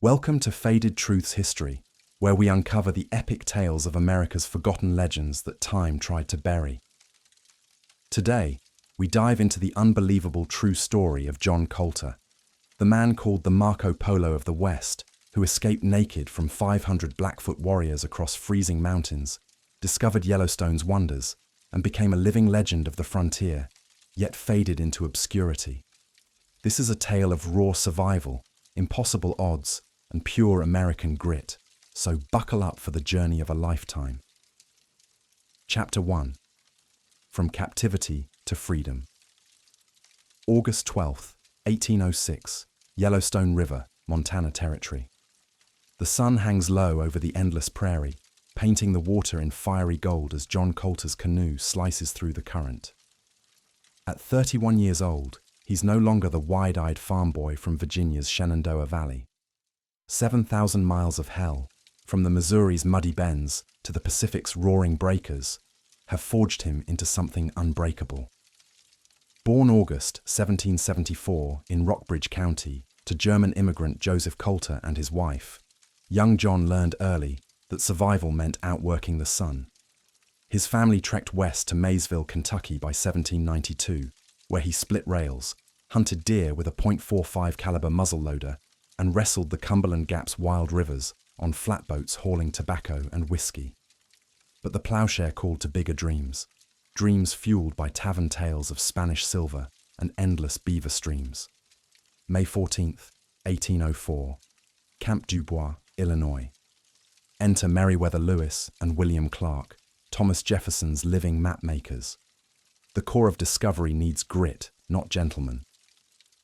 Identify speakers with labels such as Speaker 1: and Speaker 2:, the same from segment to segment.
Speaker 1: Welcome to Faded Truths History, where we uncover the epic tales of America's forgotten legends that time tried to bury. Today, we dive into the unbelievable true story of John Colter, the man called the Marco Polo of the West, who escaped naked from 500 Blackfoot warriors across freezing mountains, discovered Yellowstone's wonders, and became a living legend of the frontier, yet faded into obscurity. This is a tale of raw survival, impossible odds, and pure American grit, so buckle up for the journey of a lifetime. Chapter 1. From Captivity to Freedom. August 12, 1806, Yellowstone River, Montana Territory. The sun hangs low over the endless prairie, painting the water in fiery gold as John Colter's canoe slices through the current. At 31 years old, he's no longer the wide-eyed farm boy from Virginia's Shenandoah Valley. 7,000 miles of hell, from the Missouri's muddy bends to the Pacific's roaring breakers, have forged him into something unbreakable. Born August 1774 in Rockbridge County to German immigrant Joseph Colter and his wife, young John learned early that survival meant outworking the sun. His family trekked west to Maysville, Kentucky by 1792, where he split rails, hunted deer with a .45 caliber muzzleloader, and wrestled the Cumberland Gap's wild rivers on flatboats hauling tobacco and whiskey. But the plowshare called to bigger dreams, dreams fueled by tavern tales of Spanish silver and endless beaver streams. May 14th, 1804, Camp Dubois, Illinois. Enter Meriwether Lewis and William Clark, Thomas Jefferson's living map makers. The core of discovery needs grit, not gentlemen.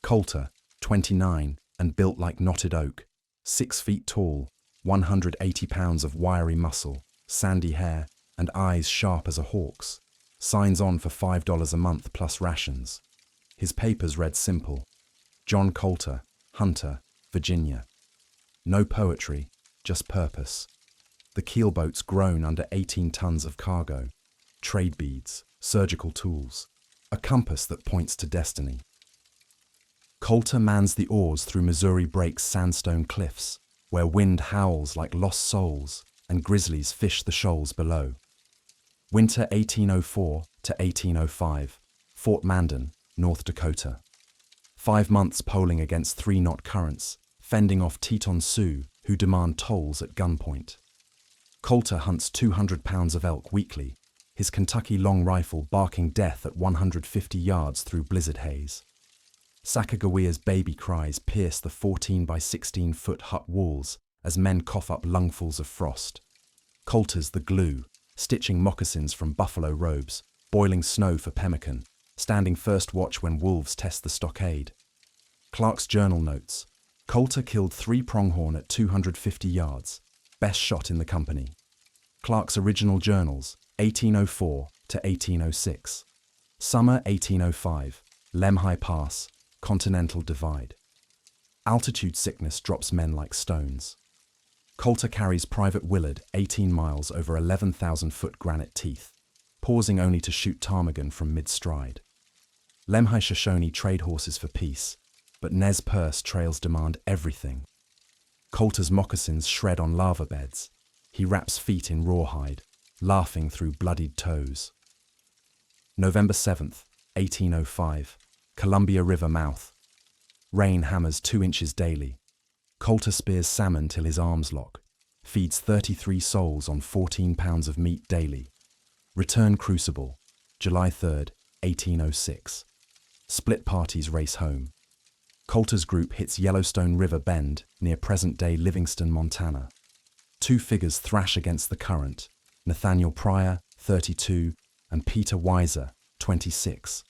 Speaker 1: Colter, 29, and built like knotted oak, 6 feet tall, 180 pounds of wiry muscle, sandy hair, and eyes sharp as a hawk's, signs on for $5 a month plus rations. His papers read simple: John Colter, Hunter, Virginia. No poetry, just purpose. The keelboats groan under 18 tons of cargo, trade beads, surgical tools, a compass that points to destiny. Colter mans the oars through Missouri Break's sandstone cliffs, where wind howls like lost souls and grizzlies fish the shoals below. Winter 1804 to 1805, Fort Mandan, North Dakota. 5 months poling against 3-knot currents, fending off Teton Sioux, who demand tolls at gunpoint. Colter hunts 200 pounds of elk weekly, his Kentucky long rifle barking death at 150 yards through blizzard haze. Sacagawea's baby cries pierce the 14 by 16 foot hut walls as men cough up lungfuls of frost. Colter's the glue, stitching moccasins from buffalo robes, boiling snow for pemmican, standing first watch when wolves test the stockade. Clark's journal notes: Colter killed 3 pronghorn at 250 yards, best shot in the company. Clark's original journals, 1804 to 1806. Summer 1805, Lemhi Pass, Continental Divide. Altitude sickness drops men like stones. Colter carries Private Willard 18 miles over 11,000-foot granite teeth, pausing only to shoot ptarmigan from mid-stride. Lemhi Shoshone trade horses for peace, but Nez Perce trails demand everything. Colter's moccasins shred on lava beds. He wraps feet in rawhide, laughing through bloodied toes. November 7th, 1805, Columbia River mouth. Rain hammers 2 inches daily. Colter spears salmon till his arms lock, feeds 33 souls on 14 pounds of meat daily. Return crucible, July 3rd, 1806. Split parties race home. Colter's group hits Yellowstone River bend near present-day Livingston, Montana. 2 figures thrash against the current: Nathaniel Pryor, 32, and Peter Weiser, 26.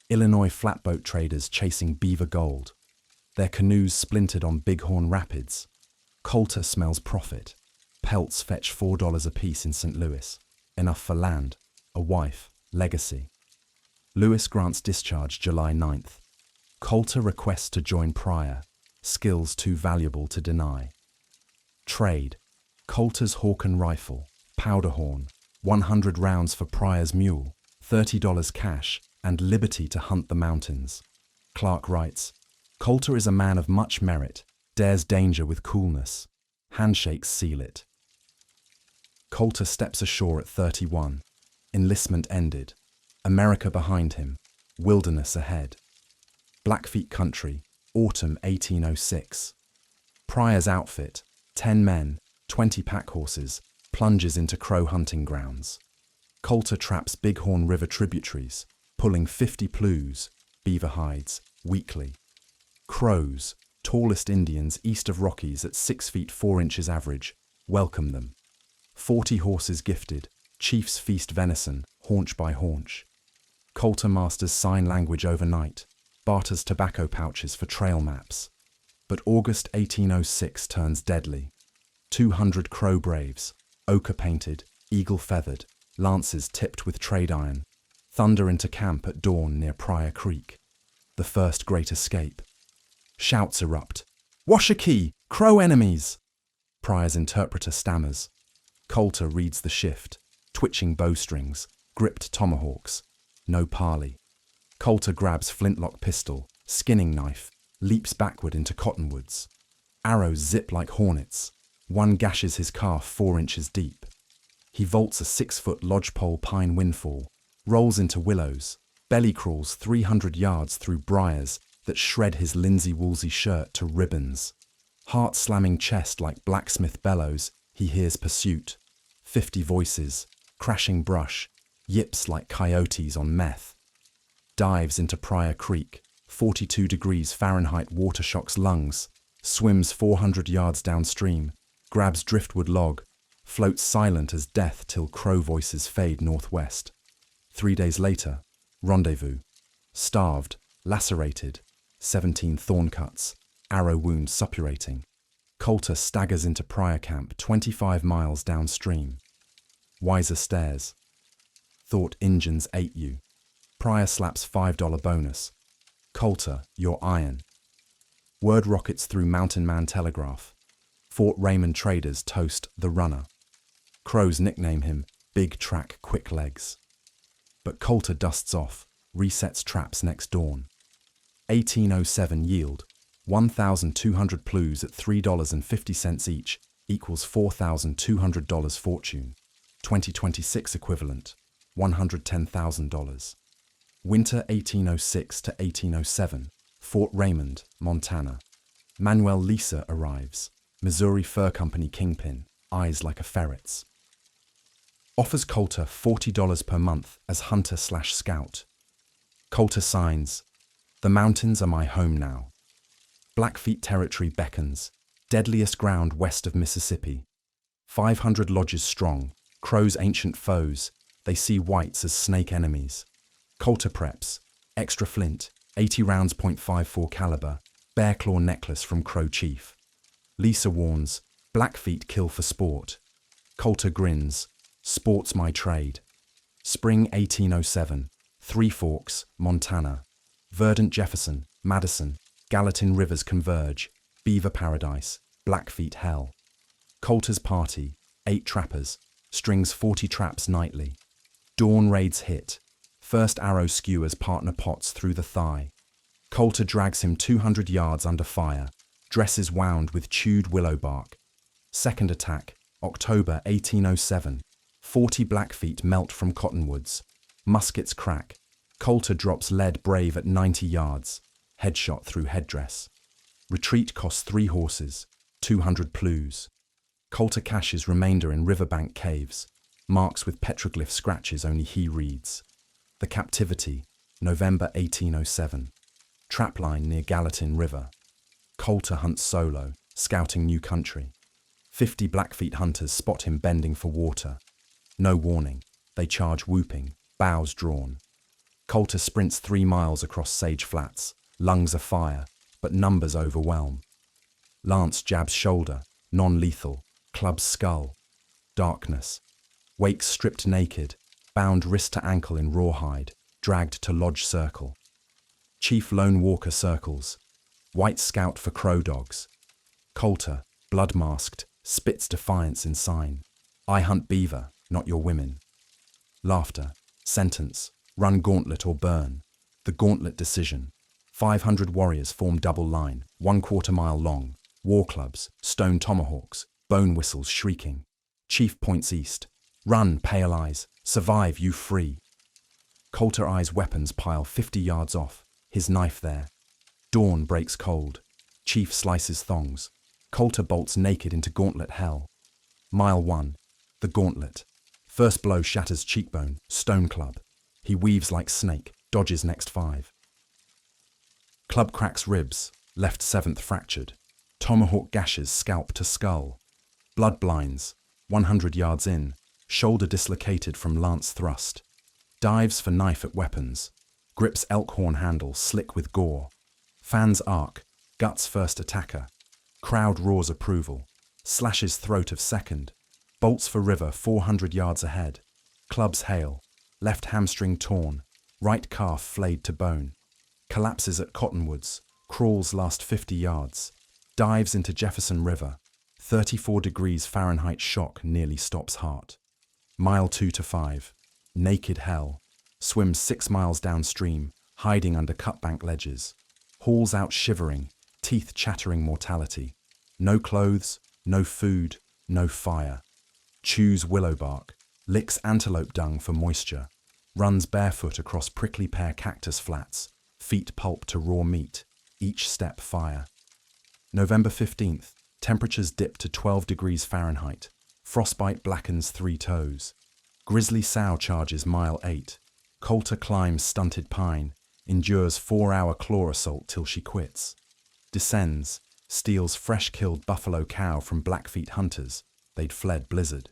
Speaker 1: Illinois flatboat traders chasing beaver gold. Their canoes splintered on Bighorn Rapids. Colter smells profit. Pelts fetch $4 apiece in St. Louis. Enough for land, a wife, legacy. Lewis grants discharge July 9th. Colter requests to join Pryor. Skills too valuable to deny. Trade: Colter's Hawken rifle, powder horn, 100 rounds for Pryor's mule, $30 cash, and liberty to hunt the mountains. Clark writes, Colter is a man of much merit, dares danger with coolness. Handshakes seal it. Colter steps ashore at 31. Enlistment ended. America behind him. Wilderness ahead. Blackfeet country, autumn 1806. Pryor's outfit, 10 men, 20 pack horses, plunges into crow hunting grounds. Colter traps Bighorn River tributaries, pulling 50 plews, beaver hides, weekly. Crows, tallest Indians east of Rockies at 6 feet 4 inches average, welcome them. 40 horses gifted, chiefs feast venison, haunch by haunch. Colter masters sign language overnight, barters tobacco pouches for trail maps. But August 1806 turns deadly. 200 crow braves, ochre-painted, eagle-feathered, lances tipped with trade iron, thunder into camp at dawn near Pryor Creek. The first great escape. Shouts erupt. Washakie! Crow enemies! Pryor's interpreter stammers. Colter reads the shift, twitching bowstrings, gripped tomahawks. No parley. Colter grabs flintlock pistol, skinning knife, leaps backward into cottonwoods. Arrows zip like hornets. One gashes his calf 4 inches deep. He vaults a 6-foot lodgepole pine windfall, rolls into willows, belly crawls 300 yards through briars that shred his linsey-woolsey shirt to ribbons. Heart-slamming chest like blacksmith bellows, he hears pursuit. 50 voices, crashing brush, yips like coyotes on meth. Dives into Pryor Creek, 42 degrees Fahrenheit water shocks lungs, swims 400 yards downstream, grabs driftwood log, floats silent as death till crow voices fade northwest. 3 days later, rendezvous. Starved, lacerated, 17 thorn cuts, arrow wounds suppurating. Colter staggers into Pryor Camp 25 miles downstream. Wiser stares. Thought Injuns ate you. Pryor slaps $5 bonus. Colter, you're iron. Word rockets through Mountain Man Telegraph. Fort Raymond traders toast the runner. Crows nickname him Big Track Quick Legs. But Colter dusts off, resets traps next dawn. 1807 yield, 1,200 plews at $3.50 each equals $4,200 fortune. 2026 equivalent, $110,000. Winter 1806 to 1807, Fort Raymond, Montana. Manuel Lisa arrives, Missouri Fur Company kingpin, eyes like a ferret's. Offers Colter $40 per month as hunter/scout. Colter signs, "The mountains are my home now." Blackfeet territory beckons, deadliest ground west of Mississippi. 500 lodges strong, crows ancient foes, they see whites as snake enemies. Colter preps, extra flint, 80 rounds .54 caliber, bear claw necklace from Crow Chief. Lisa warns, Blackfeet kill for sport. Colter grins, sport's my trade. Spring 1807, Three Forks, Montana. Verdant Jefferson, Madison, Gallatin rivers converge, Beaver Paradise, Blackfeet hell. Colter's party, 8 trappers, strings 40 traps nightly. Dawn raids hit. First arrow skewers partner Potts through the thigh. Colter drags him 200 yards under fire, dresses wound with chewed willow bark. Second attack, October 1807. 40 Blackfeet melt from cottonwoods. Muskets crack. Colter drops lead brave at 90 yards. Headshot through headdress. Retreat costs 3 horses, 200 plews. Colter caches remainder in riverbank caves. Marks with petroglyph scratches only he reads. The Captivity, November 1807. Trapline near Gallatin River. Colter hunts solo, scouting new country. 50 Blackfeet hunters spot him bending for water. No warning, they charge whooping, bows drawn. Colter sprints 3 miles across sage flats, lungs afire, but numbers overwhelm. Lance jabs shoulder, non-lethal, clubs skull. Darkness. Wakes stripped naked, bound wrist to ankle in rawhide, dragged to lodge circle. Chief Lone Walker circles. White scout for crow dogs. Colter, blood-masked, spits defiance in sign. I hunt beaver, not your women. Laughter. Sentence. Run gauntlet or burn. The gauntlet decision. 500 warriors form double line, 1/4 mile long. War clubs, stone tomahawks, bone whistles shrieking. Chief points east. Run, pale eyes. Survive, you free. Colter eyes weapons pile 50 yards off, his knife there. Dawn breaks cold. Chief slices thongs. Colter bolts naked into Gauntlet hell. Mile 1. The Gauntlet. First blow shatters cheekbone, stone club. He weaves like snake, dodges next 5. Club cracks ribs, left 7th fractured. Tomahawk gashes scalp to skull. Blood blinds, 100 yards in, shoulder dislocated from lance thrust. Dives for knife at weapons. Grips elk horn handle, slick with gore. Fans arc, guts first attacker. Crowd roars approval. Slashes throat of second. Bolts for river 400 yards ahead. Clubs hail. Left hamstring torn. Right calf flayed to bone. Collapses at Cottonwoods. Crawls last 50 yards. Dives into Jefferson River. 34 degrees Fahrenheit shock nearly stops heart. Mile 2 to 5. Naked hell. Swims 6 miles downstream, hiding under cutbank ledges. Hauls out shivering, teeth chattering mortality. No clothes, no food, no fire. Chews willow bark, licks antelope dung for moisture. Runs barefoot across prickly pear cactus flats, feet pulp to raw meat, each step fire. November 15th, temperatures dip to 12 degrees Fahrenheit. Frostbite blackens 3 toes. Grizzly sow charges mile 8. Colter climbs stunted pine, endures 4-hour claw assault till she quits. Descends, steals fresh-killed buffalo cow from Blackfeet hunters. They'd fled blizzard.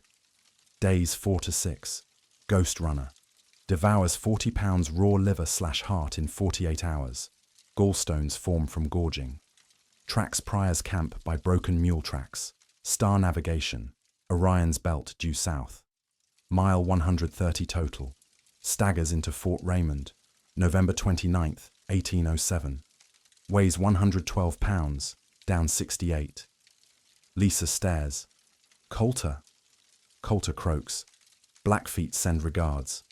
Speaker 1: Days 4 to 6. Ghost runner. Devours 40 pounds raw liver/heart in 48 hours. Gallstones form from gorging. Tracks Pryor's camp by broken mule tracks. Star navigation. Orion's belt due south. Mile 130 total. Staggers into Fort Raymond. November 29th, 1807. Weighs 112 pounds, down 68. Lisa stares. Colter. Colter croaks. Blackfeet send regards.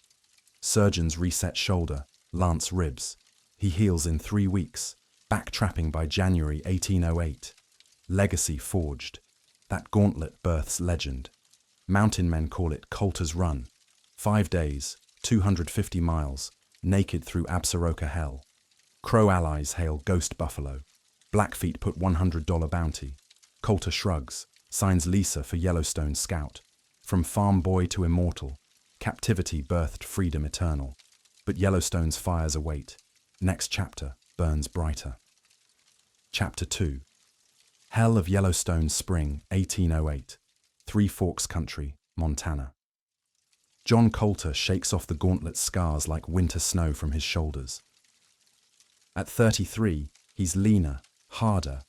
Speaker 1: Surgeons reset shoulder, lance ribs. He heals in 3 weeks, backtrapping by January 1808. Legacy forged. That Gauntlet births legend. Mountain men call it Colter's Run. 5 days, 250 miles, naked through Absaroka hell. Crow allies hail Ghost Buffalo. Blackfeet put $100 bounty. Colter shrugs, signs Lisa for Yellowstone scout. From farm boy to immortal, captivity birthed freedom eternal. But Yellowstone's fires await. Next chapter burns brighter. Chapter 2. Hell of Yellowstone Spring, 1808. Three Forks Country, Montana. John Colter shakes off the Gauntlet's scars like winter snow from his shoulders. At 33, he's leaner, harder.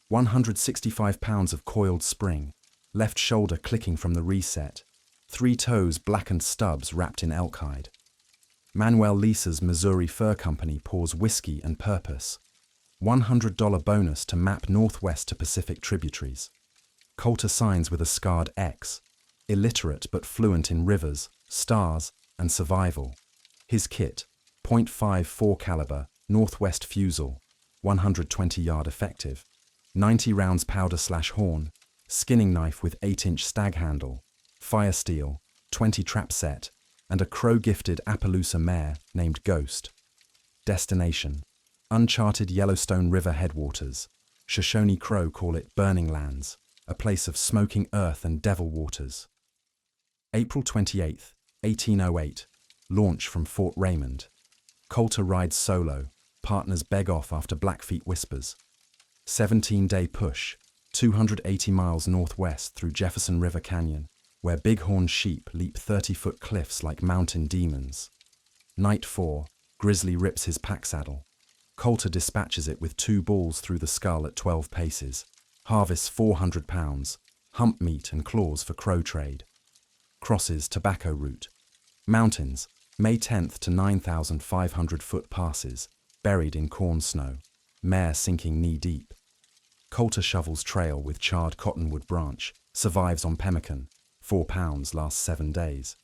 Speaker 1: 165 pounds of coiled spring, left shoulder clicking from the reset, 3 toes blackened stubs wrapped in elk hide. Manuel Lisa's Missouri Fur Company pours whiskey and purpose. $100 bonus to map northwest to Pacific tributaries. Colter signs with a scarred X, illiterate but fluent in rivers, stars, and survival. His kit, .54 caliber, Northwest Fusel, 120-yard effective, 90 rounds powder/horn, skinning knife with 8-inch stag handle, fire steel, 20 trap set, and a crow-gifted Appaloosa mare named Ghost. Destination: uncharted Yellowstone River headwaters. Shoshone Crow call it Burning Lands, a place of smoking earth and devil waters. April 28, 1808. Launch from Fort Raymond. Colter rides solo. Partners beg off after Blackfeet whispers. 17-day push, 280 miles northwest through Jefferson River Canyon, where bighorn sheep leap 30-foot cliffs like mountain demons. Night 4, Grizzly rips his pack saddle. Colter dispatches it with 2 balls through the skull at 12 paces. Harvests 400 pounds, hump meat and claws for crow trade. Crosses tobacco route. Mountains, May 10th to 9,500-foot passes, buried in corn snow, mare sinking knee-deep. Colter shovels trail with charred cottonwood branch, survives on pemmican, 4 pounds lasts 7 days.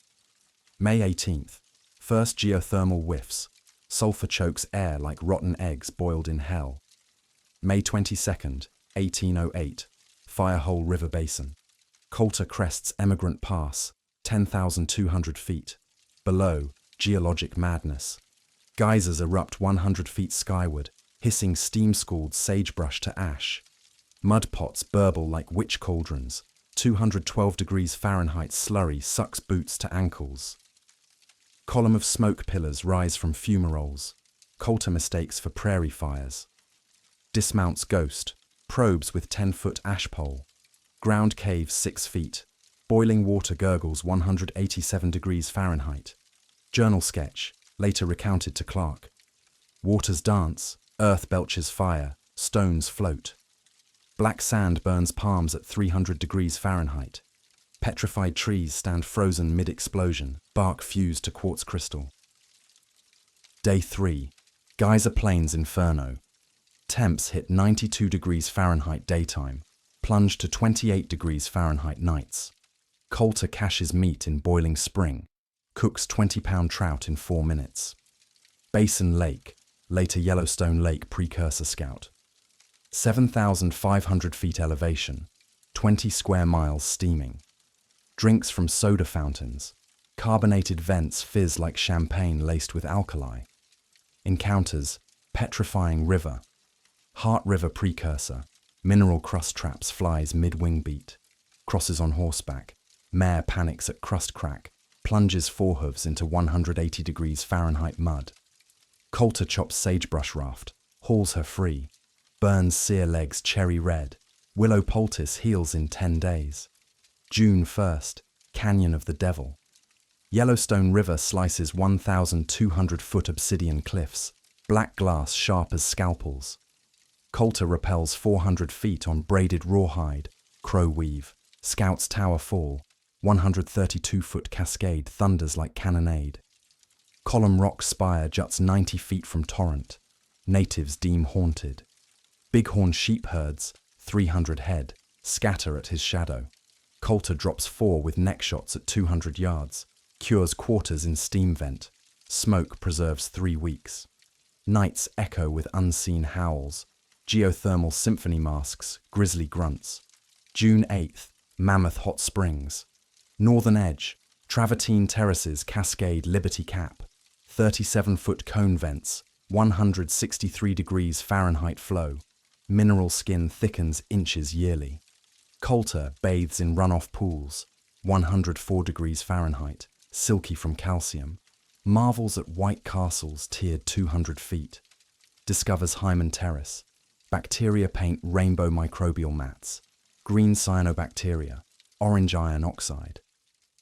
Speaker 1: May 18th, first geothermal whiffs, sulfur chokes air like rotten eggs boiled in hell. May 22nd, 1808, Firehole River Basin. Colter crests Emigrant Pass, 10,200 feet. Below, geologic madness. Geysers erupt 100 feet skyward, hissing steam-scalded sagebrush to ash. Mud pots burble like witch cauldrons. 212 degrees Fahrenheit slurry sucks boots to ankles. Column of smoke pillars rise from fumaroles. Colter mistakes for prairie fires. Dismounts ghost, probes with 10-foot ash pole. Ground caves 6 feet. Boiling water gurgles 187 degrees Fahrenheit. Journal sketch, later recounted to Clark. Waters dance, earth belches fire, stones float. Black sand burns palms at 300 degrees Fahrenheit. Petrified trees stand frozen mid-explosion, bark fused to quartz crystal. Day 3. Geyser Plains Inferno. Temps hit 92 degrees Fahrenheit daytime, plunge to 28 degrees Fahrenheit nights. Colter caches meat in boiling spring, cooks 20-pound trout in 4 minutes. Basin Lake, later Yellowstone Lake precursor scout. 7,500 feet elevation, 20 square miles steaming. Drinks from soda fountains. Carbonated vents fizz like champagne laced with alkali. Encounters, petrifying river. Heart River precursor, mineral crust traps flies mid-wing beat. Crosses on horseback. Mare panics at crust crack, plunges forehooves into 180 degrees Fahrenheit mud. Colter chops sagebrush raft, hauls her free. Burns sear legs cherry red. Willow poultice heals in 10 days. June 1st, Canyon of the Devil. Yellowstone River slices 1,200-foot obsidian cliffs, black glass sharp as scalpels. Colter rappels 400 feet on braided rawhide, crow weave, Scouts Tower fall, 132-foot cascade thunders like cannonade. Column Rock spire juts 90 feet from torrent, natives deem haunted. Bighorn sheep herds, 300 head, scatter at his shadow. Colter drops 4 with neck shots at 200 yards, cures quarters in steam vent. Smoke preserves 3 weeks. Nights echo with unseen howls, geothermal symphony masks, grisly grunts. June 8th, Mammoth Hot Springs. Northern Edge, Travertine Terraces Cascade Liberty Cap. 37-foot cone vents, 163 degrees Fahrenheit flow. Mineral skin thickens inches yearly. Colter bathes in runoff pools, 104 degrees Fahrenheit, silky from calcium. Marvels at white castles tiered 200 feet. Discovers Hyman Terrace. Bacteria paint rainbow microbial mats. Green cyanobacteria, orange iron oxide.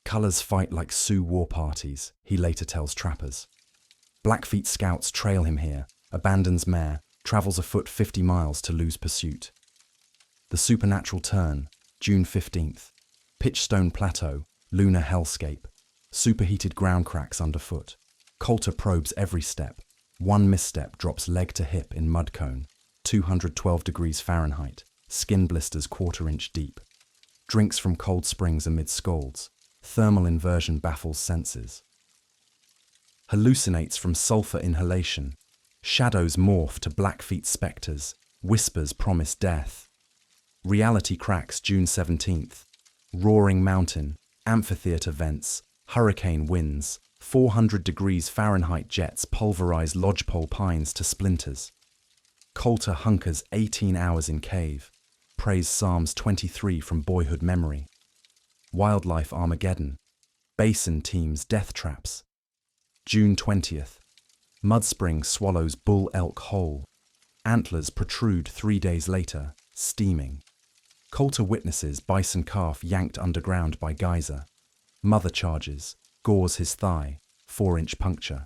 Speaker 1: Colors fight like Sioux war parties, he later tells trappers. Blackfeet scouts trail him here, abandons mare, travels afoot 50 miles to lose pursuit. The Supernatural Turn, June 15th. Pitchstone Plateau, lunar hellscape. Superheated ground cracks underfoot. Colter probes every step. One misstep drops leg to hip in mud cone. 212 degrees Fahrenheit. Skin blisters quarter-inch deep. Drinks from cold springs amid scalds. Thermal inversion baffles senses. Hallucinates from sulfur inhalation. Shadows morph to Blackfeet specters. Whispers promise death. Reality cracks June 17th. Roaring mountain. Amphitheater vents. Hurricane winds. 400 degrees Fahrenheit jets pulverize lodgepole pines to splinters. Colter hunkers 18 hours in cave. Prays Psalms 23 from boyhood memory. Wildlife Armageddon. Basin teams death traps. June 20th. Mudspring swallows bull elk whole. Antlers protrude 3 days later, steaming. Colter witnesses bison calf yanked underground by geyser. Mother charges, gores his thigh, 4-inch puncture.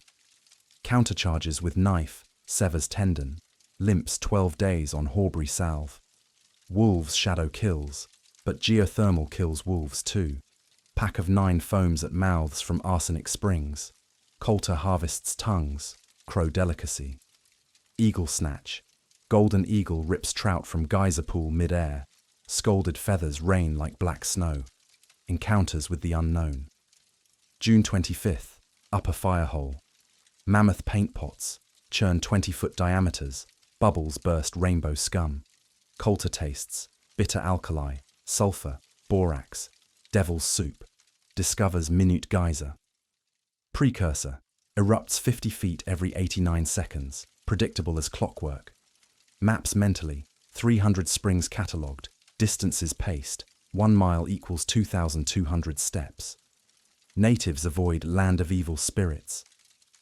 Speaker 1: Countercharges with knife, severs tendon. Limps 12 days on Horbury salve. Wolves shadow kills, but geothermal kills wolves too. Pack of 9 foams at mouths from arsenic springs. Colter harvests tongues, crow delicacy. Eagle snatch. Golden eagle rips trout from geyser pool mid-air. Scalded feathers rain like black snow. Encounters with the unknown. June 25th, Upper Firehole. Mammoth paint pots, churn 20-foot diameters. Bubbles burst rainbow scum. Colter tastes, bitter alkali, sulfur, borax, devil's soup. Discovers minute geyser. Precursor. Erupts 50 feet every 89 seconds, predictable as clockwork. Maps mentally, 300 springs catalogued, distances paced, 1 mile equals 2,200 steps. Natives avoid land of evil spirits.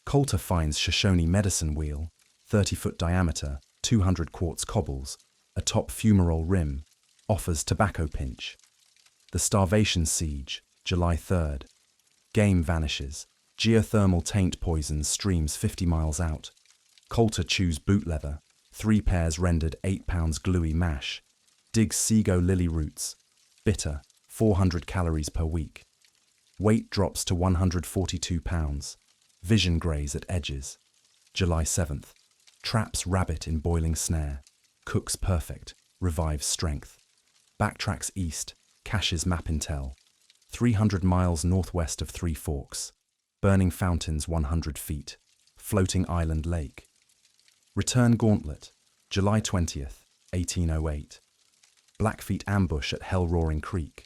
Speaker 1: Colter finds Shoshone medicine wheel, 30-foot diameter, 200 quartz cobbles, atop fumarole rim, offers tobacco pinch. The starvation siege, July 3rd. Game vanishes. Geothermal taint poison streams 50 miles out. Colter chews boot leather. 3 pairs rendered 8 pounds gluey mash. Digs Sego lily roots. Bitter, 400 calories per week. Weight drops to 142 pounds. Vision greys at edges. July 7th. Traps rabbit in boiling snare. Cooks perfect. Revives strength. Backtracks east. Caches map intel. 300 miles northwest of Three Forks. Burning fountains 100 feet. Floating island lake. Return Gauntlet. July 20th, 1808. Blackfeet ambush at Hell-Roaring Creek.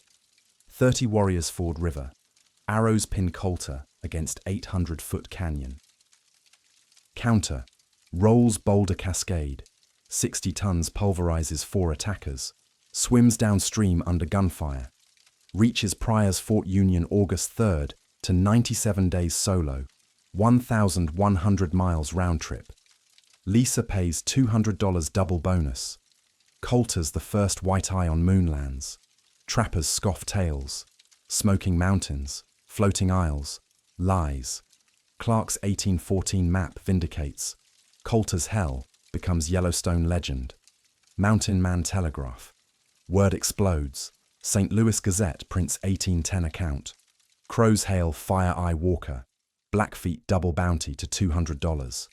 Speaker 1: 30 warriors ford river. Arrows pin Colter against 800-foot canyon. Counter. Rolls boulder cascade. 60 tons pulverizes 4 attackers. Swims downstream under gunfire. Reaches Pryor's Fort Union August 3rd to 97 days solo. 1,100 miles round trip. Lisa pays $200 double bonus. Colter's the first white eye on moonlands. Trappers scoff tales. Smoking mountains. Floating isles. Lies. Clark's 1814 map vindicates. Colter's hell becomes Yellowstone legend. Mountain Man telegraph. Word explodes. St. Louis Gazette prints 1810 account. Crows hail Fire Eye Walker. Blackfeet double bounty to $200.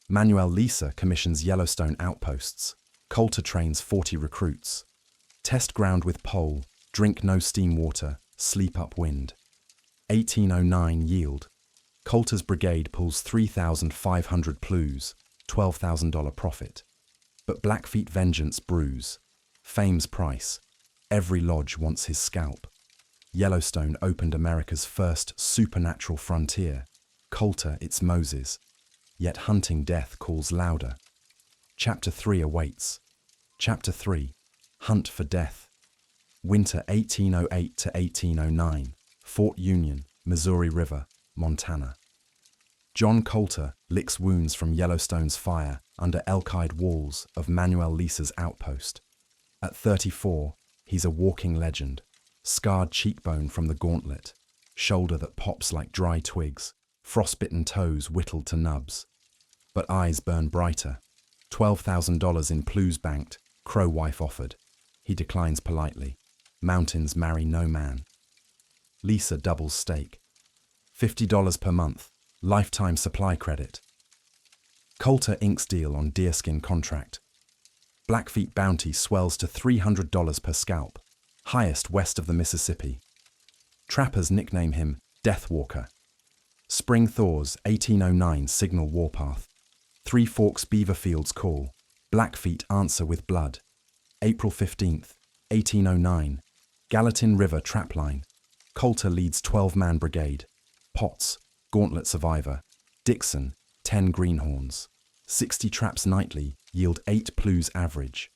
Speaker 1: Manuel Lisa commissions Yellowstone outposts. Colter trains 40 recruits. Test ground with pole. Drink no steam water. Sleep upwind. 1809 yield. Colter's brigade pulls 3,500 plues. $12,000 profit. But Blackfeet vengeance brews. Fame's price. Every lodge wants his scalp. Yellowstone opened America's first supernatural frontier. Colter its Moses. Yet hunting death calls louder. Chapter 3 awaits. Chapter 3. Hunt for death. Winter 1808 to 1809. Fort Union, Missouri River, Montana. John Colter licks wounds from Yellowstone's fire under elk-eyed walls of Manuel Lisa's outpost. At 34, he's a walking legend. Scarred cheekbone from the gauntlet, shoulder that pops like dry twigs, frostbitten toes whittled to nubs. But eyes burn brighter. $12,000 in plues banked, crow wife offered. He declines politely. Mountains marry no man. Lisa doubles stake. $50 per month, lifetime supply credit. Colter inks deal on deerskin contract. Blackfeet bounty swells to $300 per scalp, highest west of the Mississippi. Trappers nickname him Death Walker. Spring thaws 1809 signal warpath. Three Forks beaver fields call. Blackfeet answer with blood. April 15th, 1809. Gallatin River trapline. Colter leads 12-man brigade. Potts, Gauntlet survivor. Dixon, 10 greenhorns. 60 traps nightly yield 8 plues average.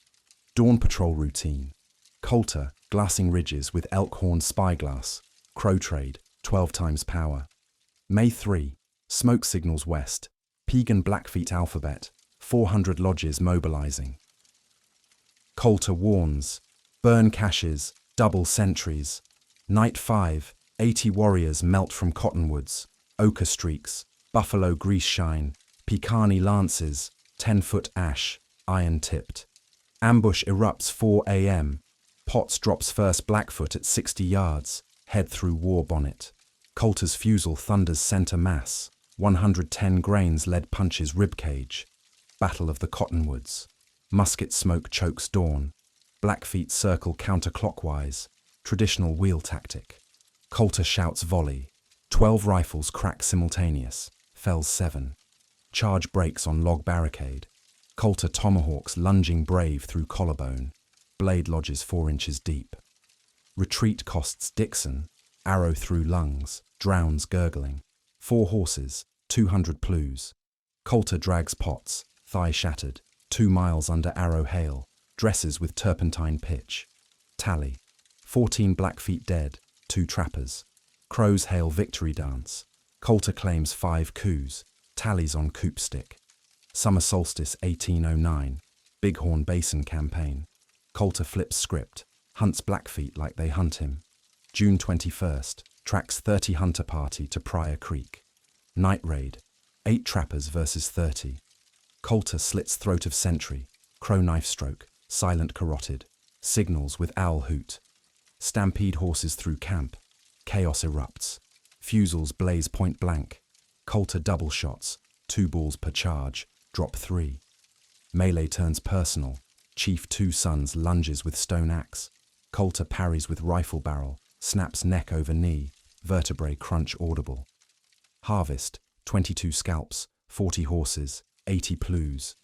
Speaker 1: Dawn patrol routine. Colter, glassing ridges with elk horn spyglass. Crow trade, 12 times power. May 3, smoke signals west. Pagan Blackfeet alphabet, 400 lodges mobilizing. Colter warns. Burn caches, double sentries. Night 5, 80 warriors melt from cottonwoods. Ochre streaks, buffalo grease shine. Picani lances, 10-foot ash, iron-tipped. Ambush erupts 4 a.m. Potts drops first Blackfoot at 60 yards, head through war bonnet. Colter's fusel thunders center mass. 110 grains lead punches ribcage. Battle of the Cottonwoods. Musket smoke chokes dawn. Blackfeet circle counterclockwise. Traditional wheel tactic. Colter shouts volley. 12 rifles crack simultaneous. Fells 7. Charge breaks on log barricade. Colter tomahawks lunging brave through collarbone. blade lodges 4 inches deep. Retreat costs Dixon, arrow through lungs, drowns gurgling. 4 horses, 200 plues. Colter drags pots, thigh shattered, 2 miles under arrow hail, dresses with turpentine pitch. Tally. 14 Blackfeet dead, 2 trappers. Crows hail victory dance. Colter claims 5 coups, tallies on coop stick. Summer solstice 1809, Bighorn Basin campaign. Colter flips script, hunts Blackfeet like they hunt him. June 21st, tracks 30 hunter party to Pryor Creek. Night raid, 8 trappers versus 30. Colter slits throat of sentry, crow knife stroke, silent carotid, signals with owl hoot. Stampede horses through camp, chaos erupts. Fusils blaze point blank. Colter double shots, 2 balls per charge, drop 3. Melee turns personal. Chief 2 sons lunges with stone axe. Colter parries with rifle barrel, snaps neck over knee, vertebrae crunch audible. Harvest, 22 scalps, 40 horses, 80 plues.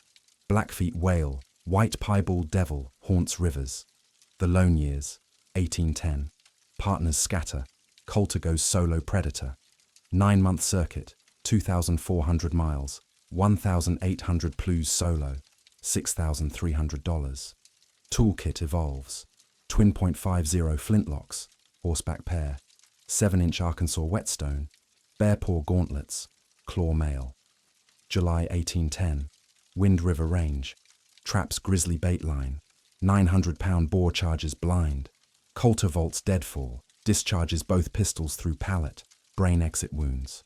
Speaker 1: Blackfeet wail, white piebald devil haunts rivers. The Lone Years, 1810. Partners scatter. Colter goes solo predator. 9-month circuit, 2,400 miles, 1,800 plues solo, $6,300. Toolkit evolves. Twin .50 flintlocks, horseback pair, 7-inch Arkansas whetstone, bear paw gauntlets, claw mail. July 1810. Wind River Range. Traps grizzly bait line. 900-pound boar charges blind. Colter vaults deadfall. Discharges both pistols through pallet. Brain exit wounds.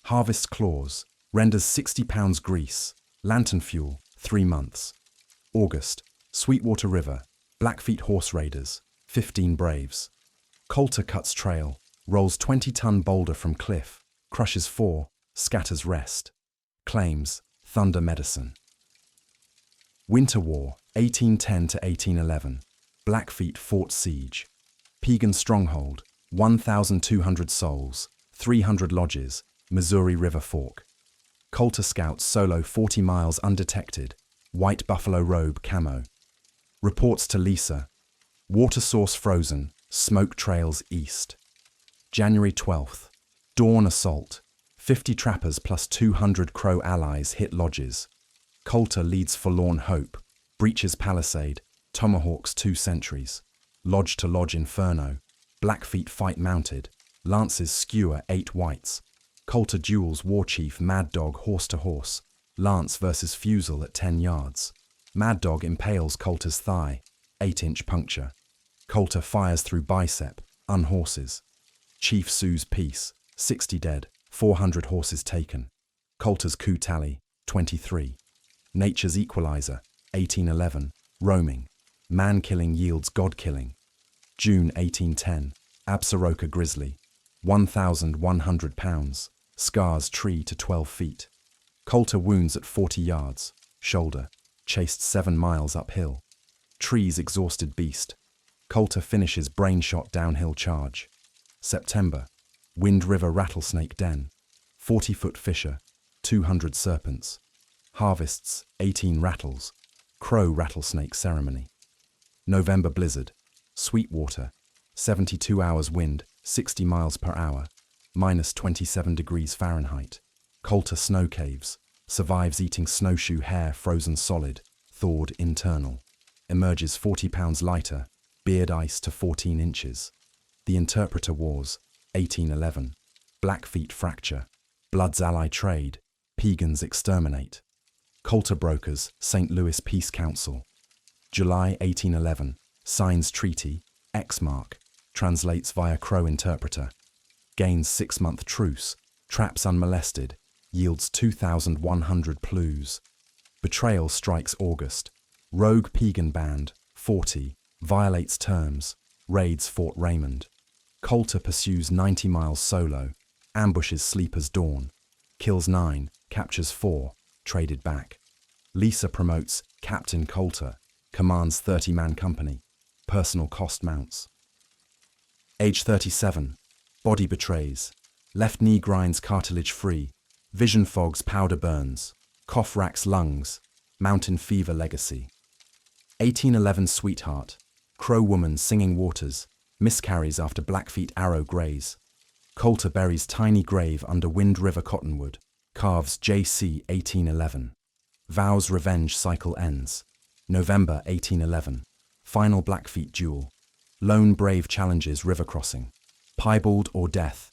Speaker 1: Harvests claws. Renders 60 pounds grease. Lantern fuel. 3 months. August. Sweetwater River. Blackfeet horse raiders. 15 braves. Colter cuts trail. Rolls 20-ton boulder from cliff. Crushes 4. Scatters rest. Claims. Thunder medicine. Winter War, 1810 to 1811. Blackfeet fort siege. Piegan stronghold, 1,200 souls, 300 lodges, Missouri River Fork. Colter scouts solo 40 miles undetected, white buffalo robe camo. Reports to Lisa. Water source frozen, smoke trails east. January 12th. Dawn assault. 50 trappers plus 200 Crow allies hit lodges. Colter leads Forlorn Hope, breaches palisade, tomahawks 2 sentries. Lodge to lodge inferno. Blackfeet fight mounted. Lances skewer 8 whites. Colter duels war chief Mad Dog horse to horse. Lance versus Fusel at 10 yards. Mad Dog impales Colter's thigh. 8-inch puncture. Colter fires through bicep. Unhorses. Chief sues peace. 60 dead. 400 horses taken. Colter's coup tally. 23. Nature's Equalizer. 1811. Roaming. Man-killing yields God-killing. June 1810. Absaroka grizzly. 1,100 pounds. Scars tree to 12 feet. Colter wounds at 40 yards. Shoulder. Chased 7 miles uphill. Trees exhausted beast. Colter finishes brain shot downhill charge. September. Wind River rattlesnake den. 40-foot fisher. 200 serpents. Harvests 18 rattles. Crow rattlesnake ceremony. November blizzard. Sweetwater. 72 hours wind, 60 miles per hour. Minus 27 degrees Fahrenheit. Colter snow caves. Survives eating snowshoe hare frozen solid. Thawed internal. Emerges 40 pounds lighter. Beard ice to 14 inches. The Interpreter Wars. 1811. Blackfeet fracture. Bloods ally trade. Piegans exterminate. Colter brokers. St. Louis Peace Council. July 1811. Signs treaty. X-mark. Translates via Crow interpreter. Gains 6-month truce. Traps unmolested. Yields 2,100 plues. Betrayal strikes August. Rogue Piegan band. 40. Violates terms. Raids Fort Raymond. Colter pursues 90 miles solo. Ambushes sleepers dawn. Kills 9. Captures 4. Traded back. Lisa promotes Captain Colter. Commands 30-man company. Personal cost mounts. Age 37. Body betrays. Left knee grinds cartilage free. Vision fogs powder burns. Cough racks lungs. Mountain fever legacy. 1811 Sweetheart, Crow woman singing waters, miscarries after Blackfeet arrow graze. Colter buries tiny grave under Wind River cottonwood, carves J.C. 1811. Vows revenge cycle ends. November 1811. Final Blackfeet duel. Lone brave challenges river crossing. Piebald or death.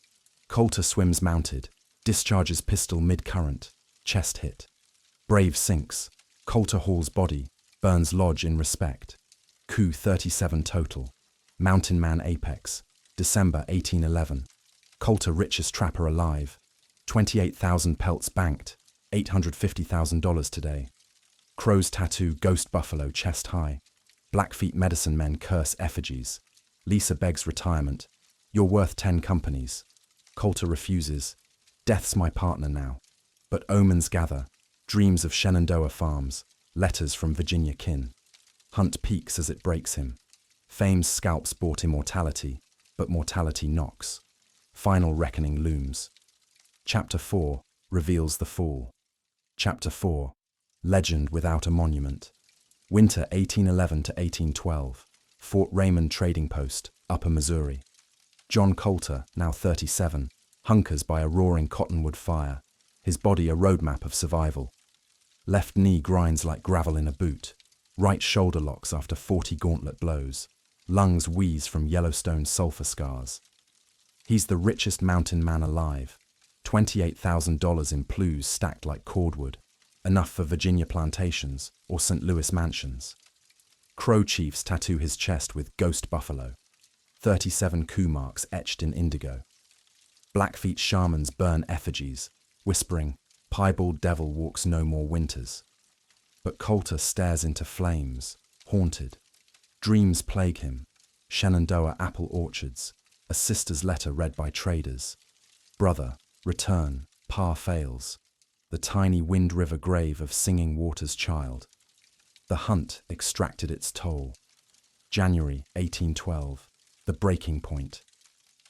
Speaker 1: Colter swims mounted, discharges pistol mid-current, chest hit. Brave sinks. Colter hauls body, burns lodge in respect. Coup 37 total. Mountain Man apex. December 1811. Colter richest trapper alive. 28,000 pelts banked. $850,000 today. Crow's tattoo ghost buffalo chest high. Blackfeet medicine men curse effigies. Lisa begs retirement. You're worth 10 companies. Colter refuses. Death's my partner now. But omens gather. Dreams of Shenandoah farms. Letters from Virginia kin. Hunt peaks as it breaks him. Fame's scalps bought immortality, but mortality knocks. Final reckoning looms. Chapter 4 reveals the fall. Chapter 4 Legend without a monument. Winter 1811 to 1812. Fort Raymond Trading Post, Upper Missouri. John Colter, now 37, hunkers by a roaring cottonwood fire, his body a roadmap of survival. Left knee grinds like gravel in a boot. Right shoulder locks after 40 gauntlet blows. Lungs wheeze from Yellowstone sulfur scars. He's the richest mountain man alive. $28,000 in plues stacked like cordwood. Enough for Virginia plantations or St. Louis mansions. Crow chiefs tattoo his chest with ghost buffalo. 37 coup marks etched in indigo. Blackfeet shamans burn effigies, whispering, piebald devil walks no more winters. But Colter stares into flames, haunted. Dreams plague him. Shenandoah apple orchards. A sister's letter read by traders. Brother, return, pa fails. The tiny Wind River grave of Singing Water's child. The hunt extracted its toll. January 1812. The breaking point.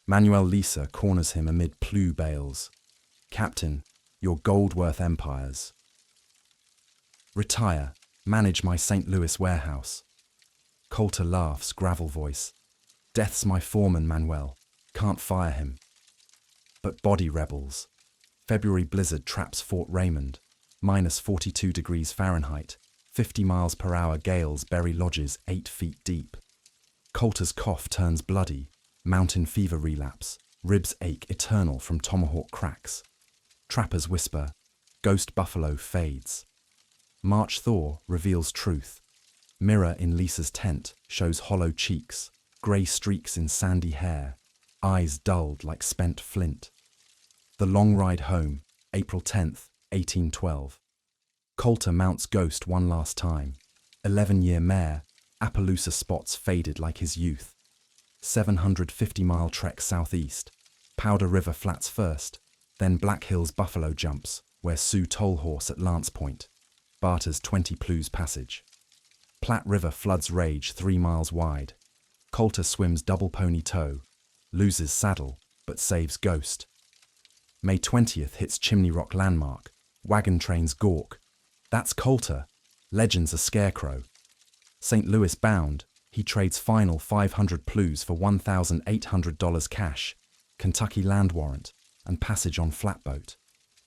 Speaker 1: Manuel Lisa corners him amid plew bales. Captain, your gold worth empires. Retire, manage my St. Louis warehouse. Colter laughs, gravel voice. Death's my foreman, Manuel. Can't fire him. But body rebels. February blizzard traps Fort Raymond. Minus 42 degrees Fahrenheit. 50 miles per hour gales bury lodges 8 feet deep. Colter's cough turns bloody. Mountain fever relapse. Ribs ache eternal from tomahawk cracks. Trappers whisper. Ghost buffalo fades. March thaw reveals truth. Mirror in Lisa's tent shows hollow cheeks, grey streaks in sandy hair, eyes dulled like spent flint. The long ride home, April 10th, 1812. Colter mounts Ghost one last time. 11-year mare, Appaloosa spots faded like his youth. 750-mile trek southeast. Powder River flats first, then Black Hills Buffalo jumps, where Sioux toll horse at Lance Point. Barter's 20 Plues passage. Platte River floods rage 3 miles wide. Colter swims double pony toe, loses saddle, but saves Ghost. May 20th hits Chimney Rock landmark, wagon trains gawk. That's Colter, legends a scarecrow. St. Louis bound, he trades final 500 Plues for $1,800 cash, Kentucky land warrant, and passage on flatboat.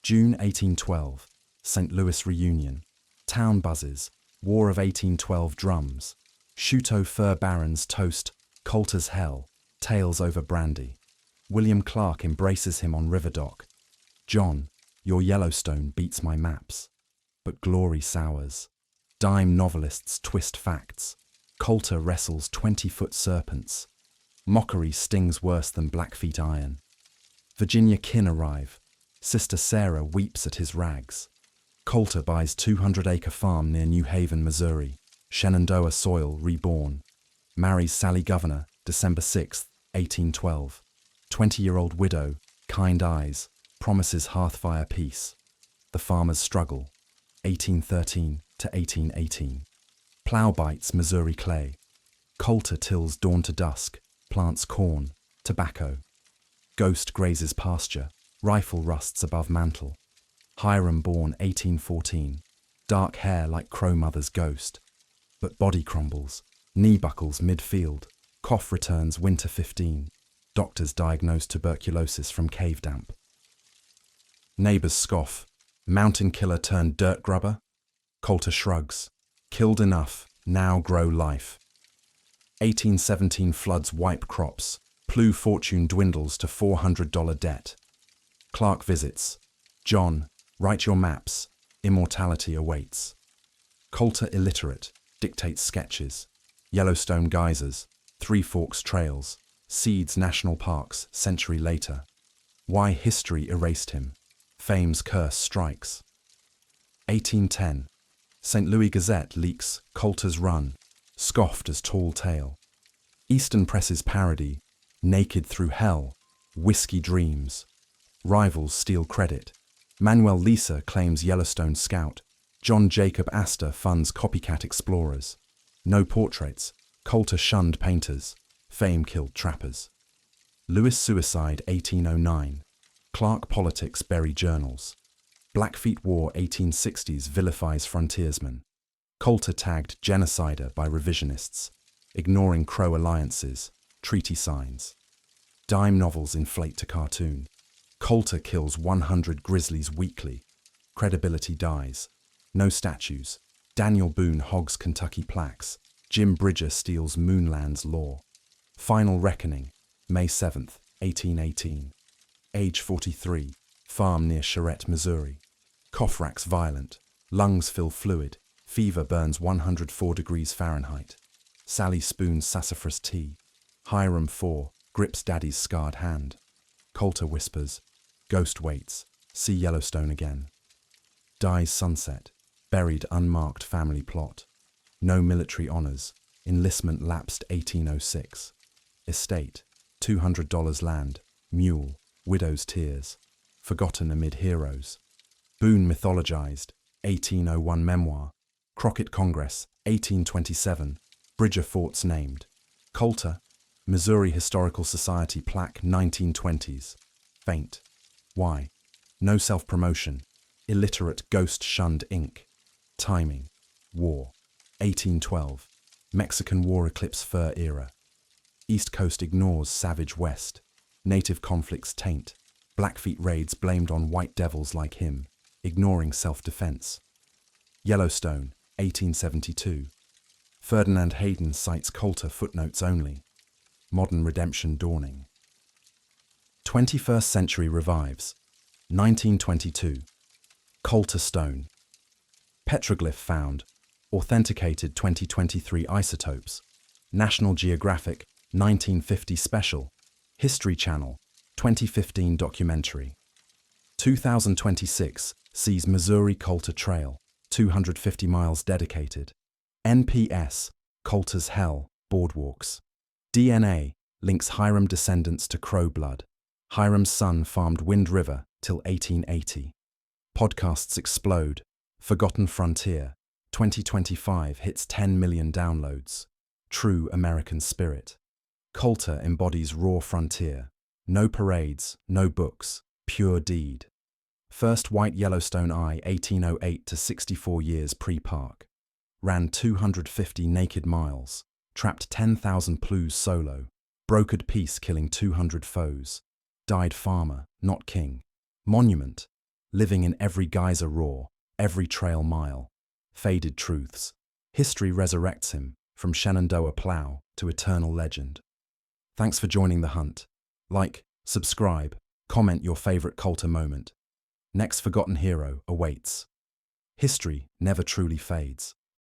Speaker 1: June 1812, St. Louis reunion. Town buzzes, War of 1812 drums. Shuto fur barons toast, Colter's hell, tales over brandy. William Clark embraces him on river dock. John, your Yellowstone beats my maps. But glory sours. Dime novelists twist facts. Colter wrestles 20-foot serpents. Mockery stings worse than Blackfeet iron. Virginia kin arrive. Sister Sarah weeps at his rags. Colter buys 200-acre farm near New Haven, Missouri. Shenandoah soil reborn. Marries Sally Governor, December 6, 1812. 20-year-old widow, kind eyes, promises hearthfire peace. The farmer's struggle, 1813 to 1818. Plow bites Missouri clay. Colter tills dawn to dusk, plants corn, tobacco. Ghost grazes pasture, rifle rusts above mantle. Hiram born 1814, dark hair like Crow Mother's ghost. But body crumbles, knee buckles midfield, cough returns winter 15. Doctors diagnose tuberculosis from cave damp. Neighbors scoff, mountain killer turned dirt grubber? Colter shrugs, killed enough, now grow life. 1817 floods wipe crops, Plough fortune dwindles to $400 debt. Clark visits, John, write your maps, immortality awaits. Colter illiterate, dictates sketches, Yellowstone geysers, Three Forks trails, Seeds national parks century later. Why history erased him, fame's curse strikes. 1810, St. Louis Gazette leaks Colter's run, scoffed as tall tale. Eastern Press's parody, naked through hell, whiskey dreams. Rivals steal credit. Manuel Lisa claims Yellowstone scout. John Jacob Astor funds copycat explorers. No portraits. Colter shunned painters. Fame killed trappers. Lewis suicide 1809. Clark politics bury journals. Blackfeet War 1860s vilifies frontiersmen. Colter tagged genocider by revisionists. Ignoring Crow alliances. Treaty signs. Dime novels inflate to cartoon. Colter kills 100 grizzlies weekly. Credibility dies. No statues. Daniel Boone hogs Kentucky plaques. Jim Bridger steals Moonland's lore. Final reckoning, May 7th, 1818. Age 43. Farm near Charette, Missouri. Cough racks violent. Lungs fill fluid. Fever burns 104 degrees Fahrenheit. Sally spoons sassafras tea. Hiram 4 grips daddy's scarred hand. Colter whispers, ghost waits, see Yellowstone again. Dies sunset, buried unmarked family plot. No military honors, enlistment lapsed 1806. Estate, $200 land, mule, widow's tears. Forgotten amid heroes. Boone mythologized, 1801 memoir. Crockett Congress, 1827. Bridger forts named. Colter, Missouri Historical Society plaque 1920s. Faint. Why? No self-promotion. Illiterate ghost shunned ink. Timing. War. 1812. Mexican War eclipse fur era. East Coast ignores savage West. Native conflicts taint. Blackfeet raids blamed on white devils like him. Ignoring self-defense. Yellowstone. 1872. Ferdinand Hayden cites Colter footnotes only. Modern redemption dawning. 21st century revives. 1922. Colter stone. Petroglyph found. Authenticated 2023 isotopes. National Geographic 1950 special. History Channel 2015 documentary. 2026 sees Missouri Colter Trail, 250 miles dedicated. NPS, Colter's Hell, boardwalks. DNA links Hiram descendants to Crow blood. Hiram's son farmed Wind River till 1880. Podcasts explode. Forgotten Frontier, 2025 hits 10 million downloads. True American spirit. Colter embodies raw frontier. No parades, no books, pure deed. First white Yellowstone eye 1808 to 64 years pre-park. Ran 250 naked miles. Trapped 10,000 Ploughs solo. Brokered peace killing 200 foes. Died farmer, not king. Monument. Living in every geyser roar, every trail mile. Faded truths. History resurrects him, from Shenandoah plow to eternal legend. Thanks for joining the hunt. Like, subscribe, comment your favorite Colter moment. Next forgotten hero awaits. History never truly fades.